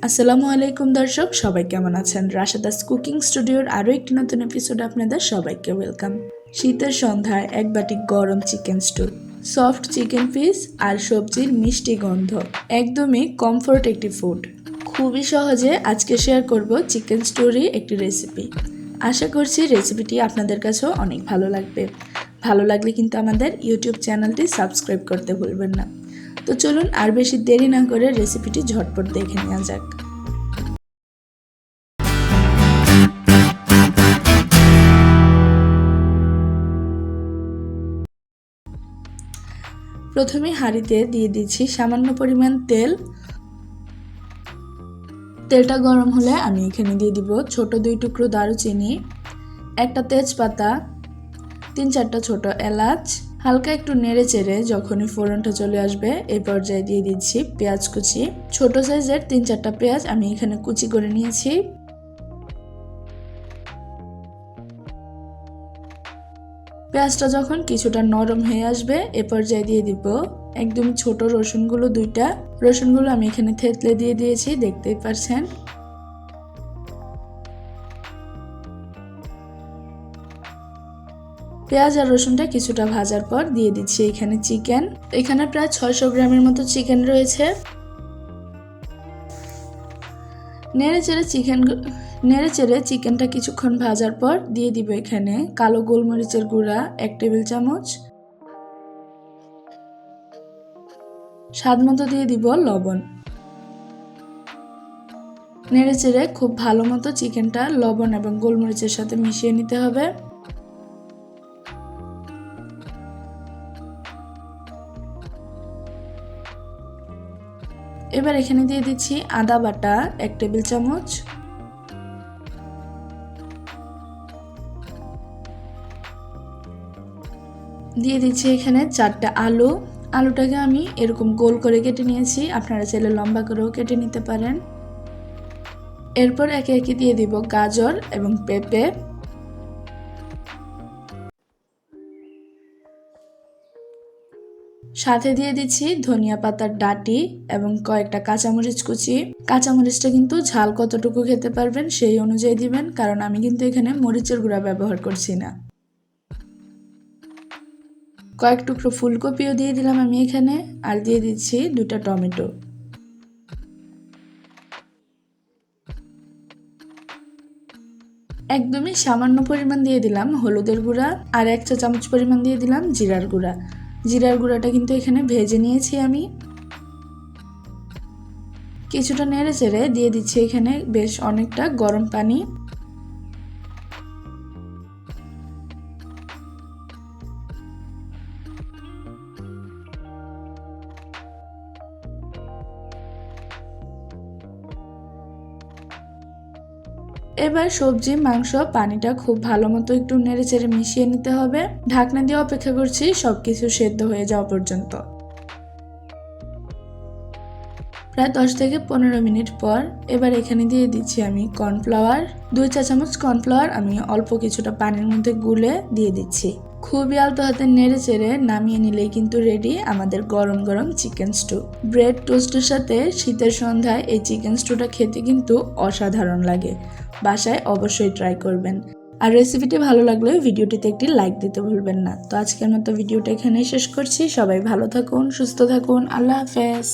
আসসালামু আলাইকুম দর্শক, সবাই কেমন আছেন? রাশেদাস কুকিং স্টুডিওর আরও একটি নতুন এপিসোড আপনাদের সবাইকে ওয়েলকাম। শীতের সন্ধ্যায় এক বাটি গরম chicken stew, soft chicken piece আর সবজির মিষ্টি গন্ধ, একদমই কমফোর্ট একটি ফুড। খুবই সহজে আজকে শেয়ার করব চিকেন স্টোরি একটি রেসিপি। আশা করছি রেসিপিটি আপনাদের কাছেও অনেক ভালো লাগবে। ভালো লাগলে কিন্তু আমাদের ইউটিউব চ্যানেলটি সাবস্ক্রাইব করতে ভুলবেন না। তো চলুন আর বেশি দেরি না করে রেসিপিটি ঝটপট দেখে নেওয়া যাক। প্রথমে হাঁড়িতে দিয়ে দিচ্ছি সামান্য পরিমাণ তেল। তেলটা গরম হলে আমি এখানে দিয়ে দিব ছোট 2 টুকরো দারুচিনি, একটা তেজপাতা, 3-4টা ছোট এলাচ। হালকা একটু নেড়ে চেড়ে যখনই ফোড়নটা চলে আসবে এই পর্যায়ে দিয়ে দিচ্ছি পেঁয়াজ কুচি। ছোট সাইজের 3-4টা পেঁয়াজ আমি এখানে কুচি করে নিয়েছি। পেঁয়াজটা যখন কিছুটা নরম হয়ে আসবে এ পর্যায়ে দিয়ে দিব একদম ছোট রসুনগুলো 2টা। রসুনগুলো আমি এখানে থেতলে দিয়ে দিয়েছি, দেখতেই পাচ্ছেন। পেঁয়াজ আর রসুনটা কিছুটা ভাজার পর দিয়ে দিচ্ছি এখানে চিকেন। এখানে প্রায় 600 গ্রামের মতো চিকেন রয়েছে। নেড়ে চেড়ে চিকেনটা কিছুক্ষণ ভাজার পর দিয়ে দিব এখানে কালো গোলমরিচের গুঁড়া 1 টেবিল চামচ, স্বাদ মতো দিয়ে দিব লবণ। নেড়ে চেড়ে খুব ভালো মতো চিকেনটা লবণ এবং গোলমরিচের সাথে মিশিয়ে নিতে হবে। এবার এখানে দিয়ে দিচ্ছি আদা বাটা 1 টেবিল চামচ, দিয়ে দিচ্ছি এখানে 4টা আলু। আলুটাকে আমি এরকম গোল করে কেটে নিয়েছি, আপনারা চাইলে লম্বা করেও কেটে নিতে পারেন। এরপর একে একে দিয়ে দিব গাজর এবং পেঁপে। সাথে দিয়ে দিচ্ছি ধনিয়া পাতার ডাঁটি এবং কয়েকটা কাঁচামরিচ কুচি। কাঁচামরিচটা কিন্তু ঝাল কতটুকু খেতে পারবেন সেই অনুযায়ী দিবেন, কারণ আমি কিন্তু এখানে মরিচের গুঁড়া ব্যবহার করছি না। কয়েক টুকরো ফুলকপিও দিয়ে দিলাম আমি এখানে, আর দিয়ে দিচ্ছি 2টা টমেটো। একদমই সামান্য পরিমাণ দিয়ে দিলাম হলুদের গুঁড়া, আর 1 চা চামচ পরিমাণ দিয়ে দিলাম জিরার গুঁড়া। জিরার গুঁড়াটা কিন্তু এখানে ভেজে নিয়েছি আমি। কিছুটা নেড়ে চেড়ে দিয়ে দিচ্ছি এখানে বেশ অনেকটা গরম পানি। এবার সবজি মাংস পানিটা খুব ভালো মতো একটু নেড়ে চেড়ে মিশিয়ে নিতে হবে। ঢাকনা দিয়ে অপেক্ষা করছি সবকিছু সেদ্ধ হয়ে যাওয়া পর্যন্ত। প্রায় 10 থেকে 15 মিনিট পর এবার এখানে দিয়ে দিচ্ছি আমি কর্নফ্লাওয়ার। 2 চা চামচ কর্নফ্লাওয়ার আমি অল্প কিছুটা পানির মধ্যে গুলে দিয়ে দিচ্ছি। খুবই আলতো হাতে নেড়ে চেড়ে নামিয়ে নিলেই কিন্তু রেডি আমাদের গরম গরম চিকেন স্টু। ব্রেড টোস্টের সাথে শীতের সন্ধ্যায় এই চিকেন স্টুটা খেতে কিন্তু অসাধারণ লাগে। বাসায় অবশ্যই ট্রাই করবেন। আর রেসিপিটি ভালো লাগলে ভিডিওটিতে একটি লাইক দিতে ভুলবেন না। তো আজকের মতো ভিডিওটা এখানেই শেষ করছি। সবাই ভালো থাকুন, সুস্থ থাকুন। আল্লাহ হাফেজ।